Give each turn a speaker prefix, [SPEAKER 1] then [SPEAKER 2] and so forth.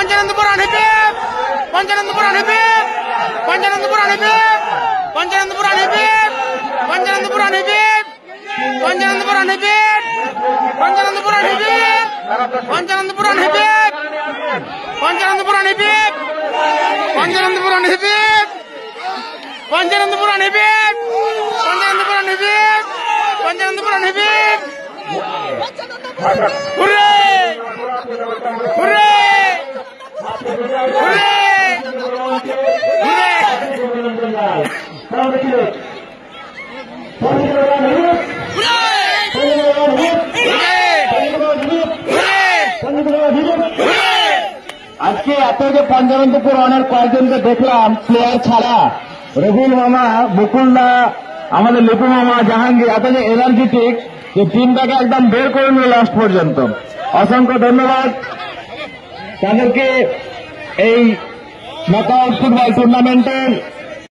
[SPEAKER 1] Panchanandapur আনহিবিব Panchanandapur আনহিবিব Panchanandapur আনহিবিব Panchanandapur আনহিবিব Panchanandapur আনহিবিব Panchanandapur আনহিবিব Panchanandapur আনহিবিব Panchanandapur আনহিবিব Panchanandapur আনহিবিব Panchanandapur আনহিবিব Panchanandapur আনহিবিব Panchanandapur আনহিবিব Panchanandapur আনহিবিব hurray hurray hurray
[SPEAKER 2] আজকে এত যে পঞ্চানন্দপুর অনেক কয়েকজনকে দেখলাম প্লেয়ার ছাড়া, রবিউল মামা, মুকুলদা, আমাদের লিপু মামা, জাহাঙ্গীর, এত যে এনার্জেটিক যে টিমটাকে একদম বের করে নিল লাস্ট পর্যন্ত। অসংখ্য ধন্যবাদ তাদেরকে। এই নকআউট ফুটবল টুর্নামেন্টের